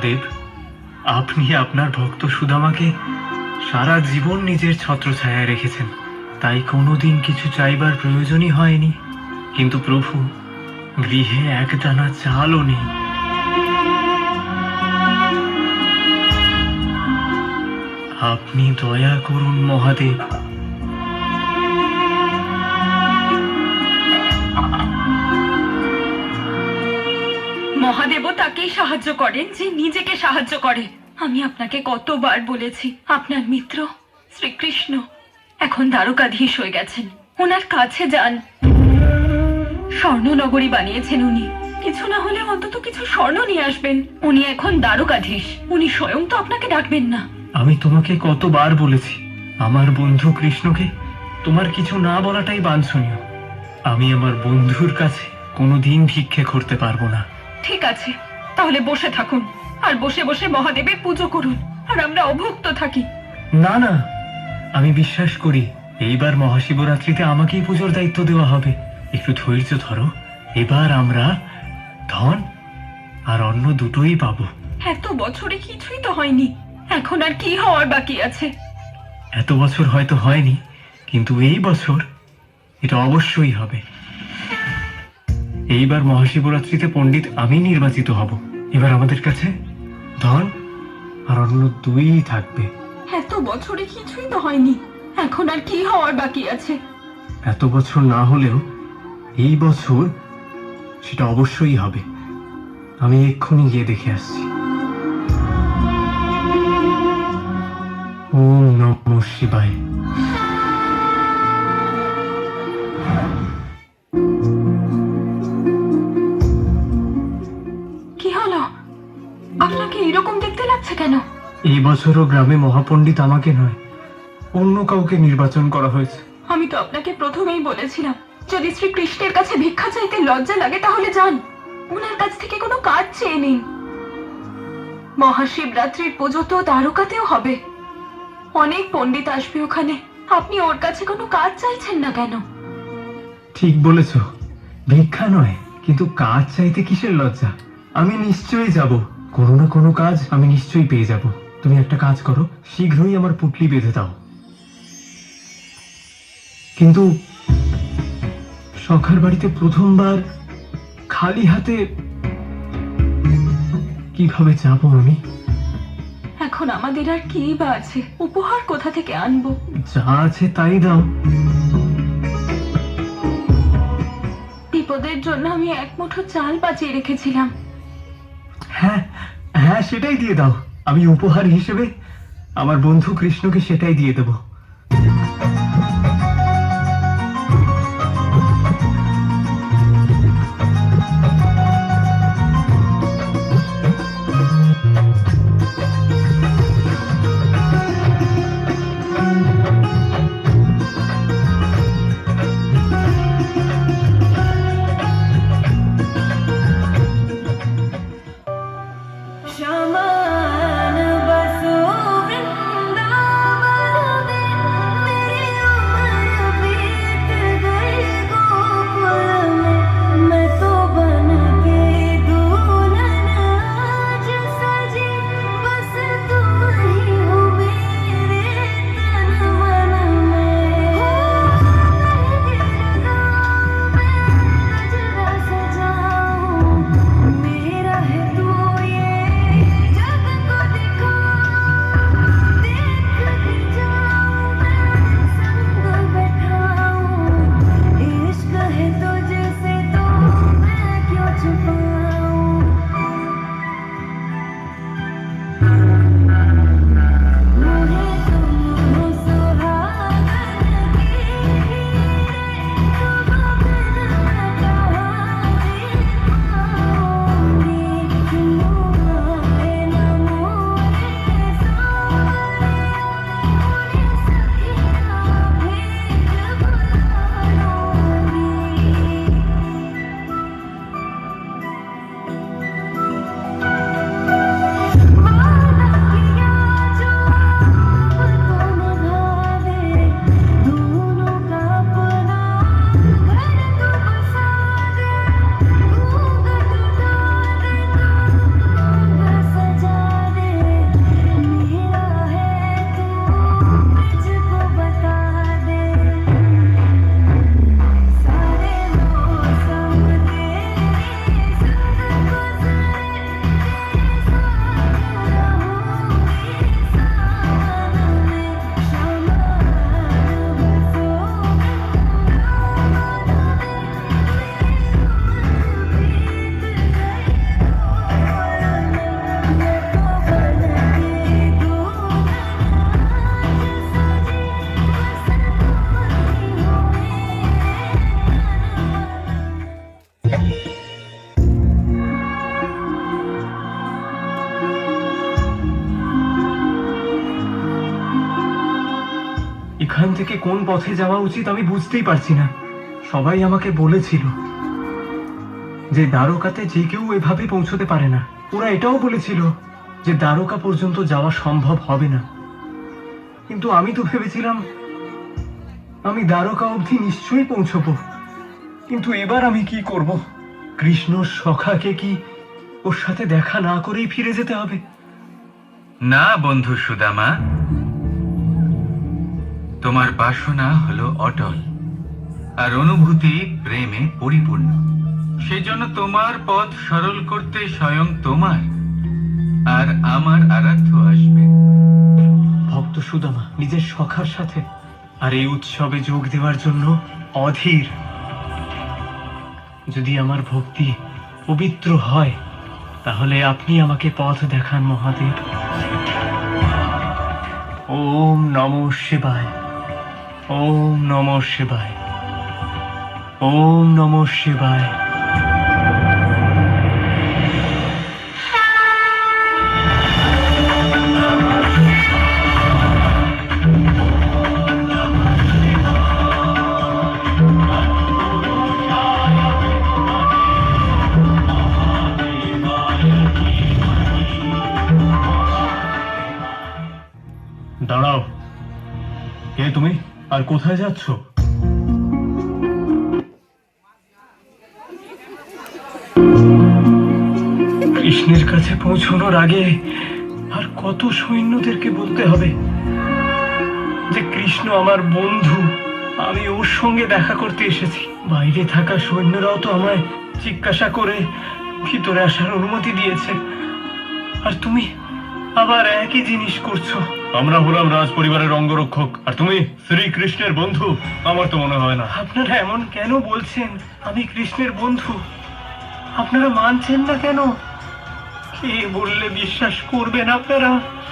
মহাদেব, আপনি আপনার ভক্ত সুদামাকে সারা জীবন নিজের ছত্রছায়ায় রেখেছেন, তাই কোনোদিন কিছু চাইবার প্রয়োজনই হয়নি। কিন্তু প্রভু, গৃহে একদানা চালও নেই। আপনি দয়া করুন মহাদেব। মহাদেবও তাকেই সাহায্য করেন যে নিজেকে সাহায্য করে। আমি আপনাকে কতবার বলেছি, আপনার মিত্র শ্রীকৃষ্ণ এখন দ্বারকাধীশ হয়ে গেছেন। ওনার কাছে যান। স্বর্ণনগরী বানিয়েছেন উনি, কিছু না হলে অন্তত কিছু স্বর্ণ নিয়ে আসবেন। উনি এখন দ্বারকাধীশ, উনি স্বয়ং তো আপনাকে ডাকবেন না। আমি তোমাকে কতবার বলেছি, আমার বন্ধু কৃষ্ণকে তোমার কিছু না বলাটাই বাঞ্ছনীয়। আমি আমার বন্ধুর কাছে কোনোদিন ভিক্ষে করতে পারবো না। ঠিক আছে, তাহলে বসে থাকুন আর বসে বসে মহাদেবের পুজো করুন, আর আমরা অভুক্ত থাকি। না না, আমি বিশ্বাস করি এইবার মহাশিবরাত্রিতে আমাকেই পুজোর দায়িত্ব দেওয়া হবে। একটু ধৈর্য ধরো, এবার আমরা ধন আর অন্ন দুটোই পাবো। এত বছরে কিছুই তো হয়নি, এখন আর কি হওয়ার বাকি আছে? এত বছর হয়তো হয়নি, কিন্তু এই বছর এটা অবশ্যই হবে। এইবার মহাশিবরাত্রিতে পণ্ডিত আমি নির্বাচিত হব। এবার আমাদের কাছে ধন আর অন্য দুই থাকবে। এত বছরে কিছুই তো হয়নি, এখন আর কি হওয়ার বাকি আছে? এত বছর না হলেও এই বছর সেটা অবশ্যই হবে। আমি এক্ষুনি গিয়ে দেখে আসছি। ওম নমঃ শিবায়। কি হলো? আপনাকে এরকম দেখতে লাগছে কেন? এই বছরও গ্রামে মহাপণ্ডিত আমাকে নয়, অন্য কাউকে নির্বাচন করা হয়েছে। আমি তো আপনাকে প্রথমেই বলেছিলাম, যদি শ্রীকৃষ্ণের কাছে ভিক্ষা চাইতে লজ্জা লাগে তাহলে যান, ওনার কাছ থেকে কোনো কাজ চেয়ে নিন। মহাশিবরাত্রির পুজো তো দ্বারকাতেও হবে, অনেক পণ্ডিত আসবে ওখানে। আপনি ওর কাছে কোনো কাজ চাইছেন না কেন? ঠিক বলেছ, ভিক্ষা নয়, কিন্তু কাজ চাইতে কিসের লজ্জা? আমি নিশ্চয়ই যাব, কোনো না কোনো কাজ আমি নিশ্চয়ই পেয়ে যাব। তুমি একটা কাজ করো, শীঘ্রই আমার পুটলি বেঁধে দাও। কিন্তু সখার বাড়িতে প্রথমবার খালি হাতে কিভাবে যাব আমি? এখন আমাদের আর কি বা আছে? উপহার কোথা থেকে আনবো? যা আছে তাই দাও। বিপদের জন্য আমি এক মুঠো চাল বাঁচিয়ে রেখেছিলাম। হ্যাঁ হ্যাঁ, সেটাই দিয়ে দাও। আমি উপহার হিসেবে আমার বন্ধু কৃষ্ণকে সেটাই দিয়ে দেব। কোন পথে যাওয়া উচিত আমি বুঝতেই পারছি না। সবাই আমাকে বলেছিল যে দ্বারকাতে যে কেউ এভাবে পৌঁছতে পারে না। ওরা এটাও বলেছিল যে দ্বারকা পর্যন্ত যাওয়া সম্ভব হবে না। কিন্তু আমি তো ভেবেছিলাম আমি দ্বারকা অবধি নিশ্চয়ই পৌঁছবো। কিন্তু এবার আমি কি করব? কৃষ্ণ সখাকে কি ওর সাথে দেখা না করেই ফিরে যেতে হবে? না বন্ধু সুদামা, তোমার বাসনা হলো অটল আর অনুভূতি প্রেমে পরিপূর্ণ। সেজন্য তোমার পথ সরল করতে স্বয়ং তোমার আর আমার আরাধ্য আসবে। ভক্ত সুদামা নিজের সখার সাথে আর এই উৎসবে যোগ দেওয়ার জন্য অধীর। যদি আমার ভক্তি পবিত্র হয় তাহলে আপনি আমাকে পথ দেখান মহাদেব। ওম নমঃ শিবায়, ওম নমঃ শিবায়, ওম নমঃ শিবায়। দাঁড়াও, কে তুমি আর কোথায় যাচ্ছ? কৃষ্ণের কাছে পৌঁছানোর আগে আর কত সৈন্যদেরকে বলতে হবে যে কৃষ্ণ আমার বন্ধু, আমি ওর সঙ্গে দেখা করতে এসেছি। বাইরে থাকা সৈন্যরাও তো আমায় জিজ্ঞাসা করে ভিতরে আসার অনুমতি দিয়েছে, আর তুমি আবার একই জিনিস করছো। আমরা হলাম রাজ পরিবারের অঙ্গরক্ষক আর তুমি শ্রীকৃষ্ণের বন্ধু। আমার তো মনে হয় না। আপনারা এমন কেন বলছেন? আমি কৃষ্ণের বন্ধু, আপনারা মানছেন না কেন? কে বললে বিশ্বাস করবেন আপনারা?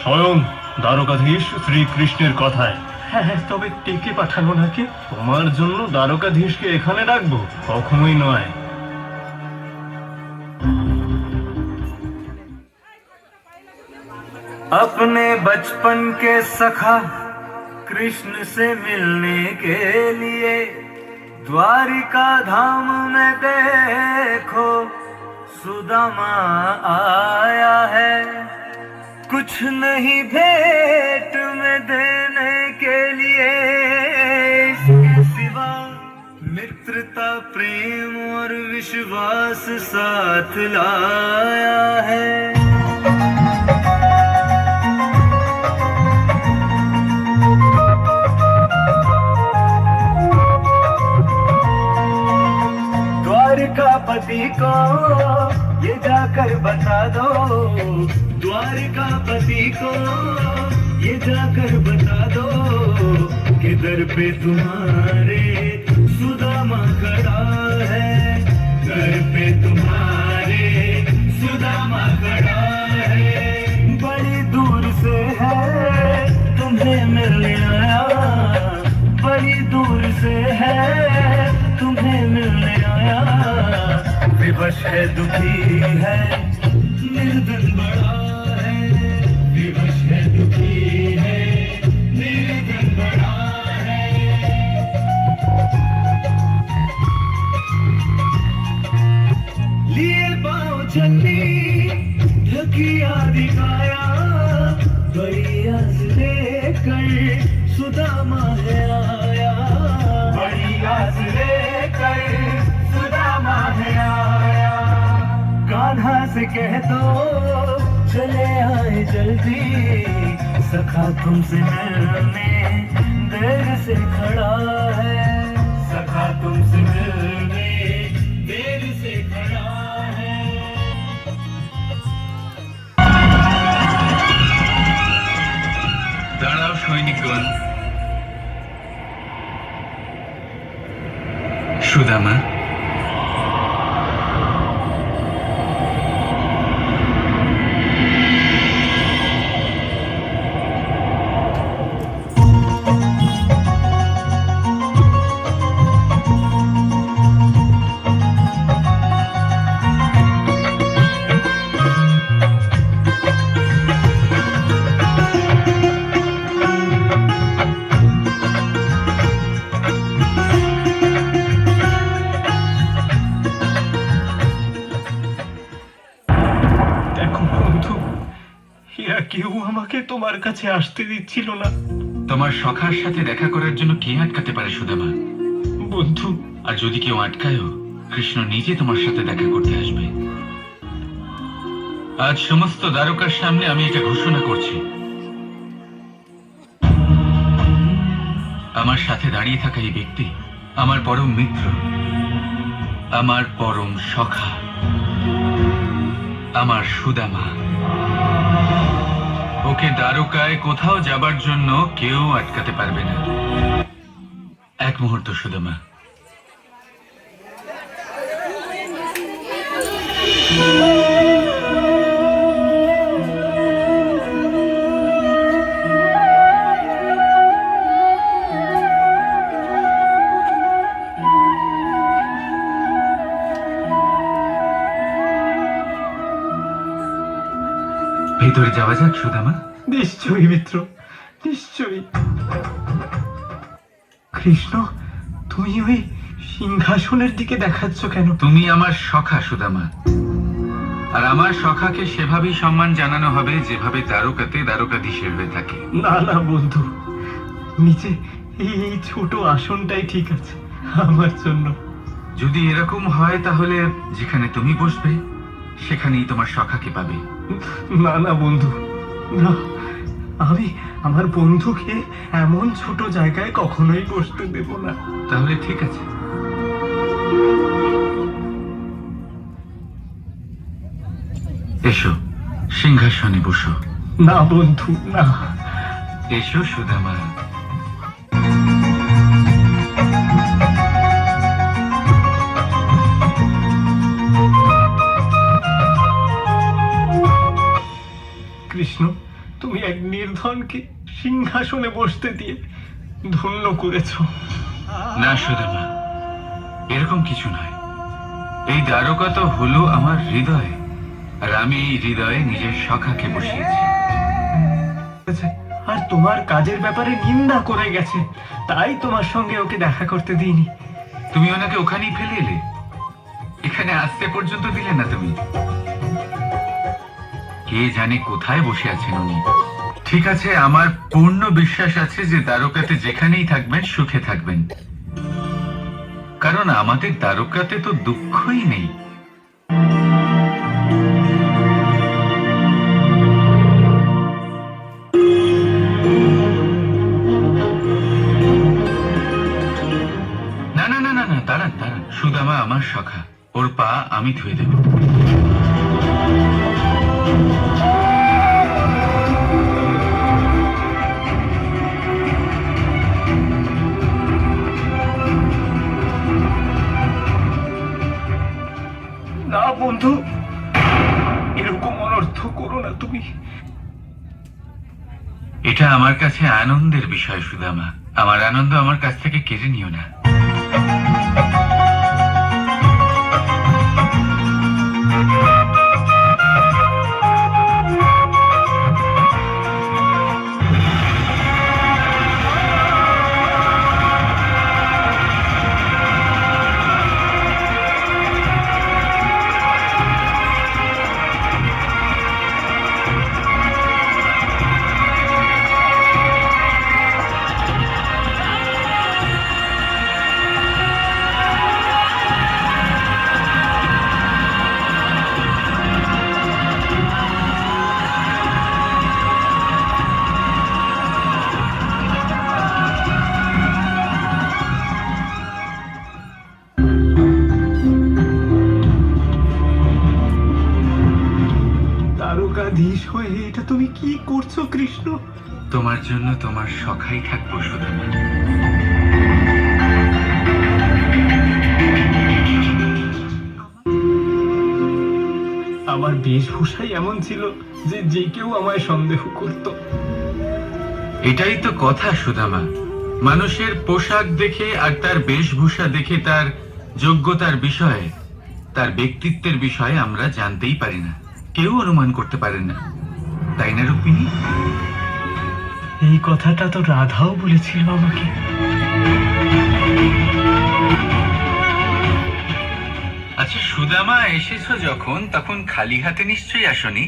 স্বয়ং দ্বারকাধীশ শ্রীকৃষ্ণের কথায়। হ্যাঁ, তবে ডেকে পাঠানো নাকি? তোমার জন্য দ্বারকাধীশকে এখানে রাখবো? কখনোই নয়। अपने बचपन के सखा कृष्ण से मिलने के लिए द्वारिका धाम में देखो सुदामा आया है। कुछ नहीं भेंट में देने के लिए इसके सिवा मित्रता, प्रेम और विश्वास साथ लाया है। द्वारिकापति को ये जाकर बता दो, द्वारिकापति को ये जाकर बता दो कि दर पे तुम्हारे सुदामा खड़ा है। दर पे तुम्हारे सुदामा खड़ा है। बड़ी दूर से है तुम्हें मिलने आया, बड़ी दूर से है तुम्हें मिलने आया। विवश है, दुखी है, निर्धन बड़ा है। विवश है, दुखी है, निर्धन बड़ा है। लिए पाँव चलनी ढकी आदि काया, बड़ी आस लेकर सुदामा है आया। बड़ी आस लेकर सुदामा है आया। कान्हा से कह दो चले आए जल्दी, सखा तुमसे मिलने देर से खड़ा है। सखा तुमसे मिलने देर से खड़ा है। দাঁড়াও সৈনিকগণ। সুদামা, আমাকে তোমার কাছে আসতে দিচ্ছিল না। তোমার সখার সাথে দেখা করার জন্য কে আটকাতে পারে সুদামা? বন্ধু, আর যদি কেউ আটকায়ও, কৃষ্ণ নিজে তোমার সাথে দেখা করতে আসবে। আজ সমস্ত দ্বারকার সামনে আমি এটা ঘোষণা করছি, আমার সাথে দাঁড়িয়ে থাকা এই ব্যক্তি আমার পরম মিত্র, আমার পরম সখা, আমার সুদামা। ওকে দ্বারকায় কোথাও যাবার জন্য কেউ আটকাতে পারবে না। এক মুহূর্ত সুদামা। ভেতরে যাওয়া যাক সুদামা। নিশ্চয়ই মিত্র, নিশ্চয়ই। কৃষ্ণ, তুমি ওই সিংহাসনের দিকে দেখাচ্ছ কেন? তুমি আমার সখা সুদামা, আর আমার সখাকে সেভাবেই সম্মান জানানো হবে যেভাবে দ্বারকাতে দ্বারকাধীশের হয়ে থাকে। না না বন্ধু, নিচে এই ছোট আসনটাই ঠিক আছে আমার জন্য। যদি এরকম হয় তাহলে যেখানে তুমি বসবে সেখানেই তোমার সখাকে পাবে। না না বন্ধু, না, আমি আমার বন্ধুকে এমন ছোট জায়গায় কখনোই বসতে দেব না। তাহলে ঠিক আছে, এসো সিংহাসনে বসো। না বন্ধু, না। এসো সুদামা। কৃষ্ণ, তুমি এক নির্ধনকে সিংহাসনে বসতে দিয়ে ধন্য করেছ। না সুদামা, এরকম কিছু নয়। এই দ্বারকা তো হলো আমার হৃদয়, আর আমি এই হৃদয়ে নিজের সখাকে বসিয়েছি। আর তোমার কাজের ব্যাপারে নিন্দা করে গেছে, তাই তোমার সঙ্গে ওকে দেখা করতে দিইনি। তুমি ওনাকে ওখানেই ফেলে এলে, এখানে আসতে পর্যন্ত দিলে না তুমি। কে জানে কোথায় বসে আছেন উনি। ঠিক আছে, আমার পূর্ণ বিশ্বাস আছে যে দ্বারকাতে যেখানেই থাকবেন সুখে থাকবেন, কারণ আমাদের দ্বারকাতে তো দুঃখই নেই। না না না না না, দাঁড়ান দাঁড়ান। সুদামা আমার সখা, ওর পা আমি ধুয়ে দেব। না বন্ধু, এরকম অনর্থ করো না তুমি। এটা আমার কাছে আনন্দের বিষয় সুদামা, আমার আনন্দ আমার কাছ থেকে কেড়ে নিও না। দ্বারকাধীশ হয়ে এটা তুমি কি করছো কৃষ্ণ? তোমার জন্য তোমার সখাই থাকবো সুদামা। আমার বেশভূষাই এমন ছিল যে যে কেউ আমায় সন্দেহ করত। এটাই তো কথা সুদামা, মানুষের পোশাক দেখে আর তার বেশভূষা দেখে তার যোগ্যতার বিষয়ে, তার ব্যক্তিত্বের বিষয়ে আমরা জানতেই পারি না, কেউ অনুমান করতে পারে না, তাই না রুক্মিণী? এই কথাটা তো রাধাও বলেছিল আমাকে। আচ্ছা সুদামা, এসেছো যখন তখন খালি হাতে নিশ্চয়ই আসনি।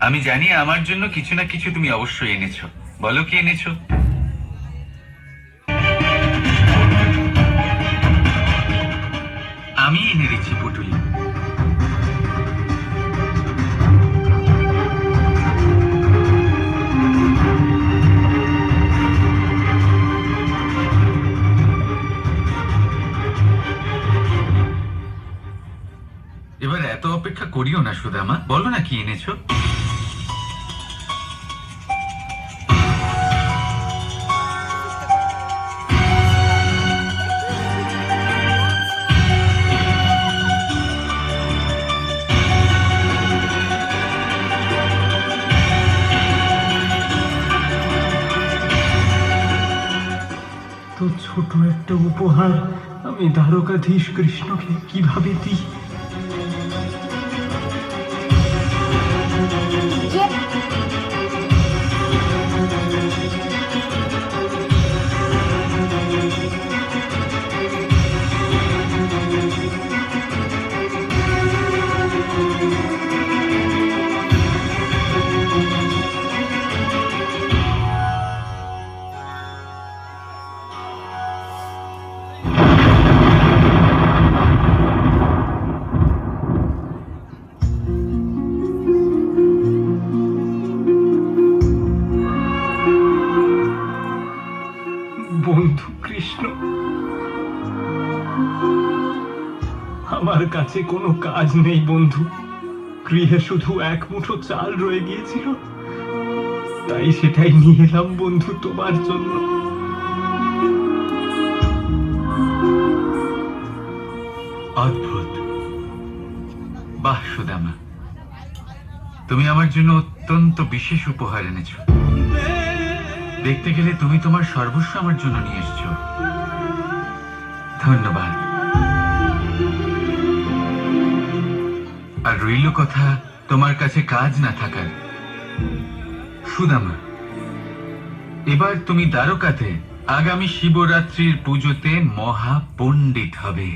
আমি জানি আমার জন্য কিছু না কিছু তুমি অবশ্যই এনেছো। বলো কি এনেছো? আমি এনে দিচ্ছি পুটুলি। এবার এত অপেক্ষা করিও না সুদামা, বলো না কি এনেছো। তো ছোট একটা উপহার আমি দ্বারকাধীশ কৃষ্ণকে কিভাবে দিই? বন্ধু কৃষ্ণ, আমার কাছে কোনো কাজ নেই বন্ধু। গৃহে শুধু এক মুঠো চাল রয়ে গিয়েছিল, তাই সেটাই নিয়ে এলাম বন্ধু তোমার জন্য। অদ্ভুত। বাহ সুদামা, তুমি আমার জন্য অত্যন্ত বিশেষ উপহার এনেছো। দেখতে গেলে তুমি তোমার সর্বস্ব আমার জন্য নিয়ে এসছো। ধন্যবাদ। আর রইল কথা তোমার কাছে কাজ না থাকার। সুদামা, এবার তুমি দ্বারকাতে আগামী শিবরাত্রির পুজোতে মহা পণ্ডিত হবে।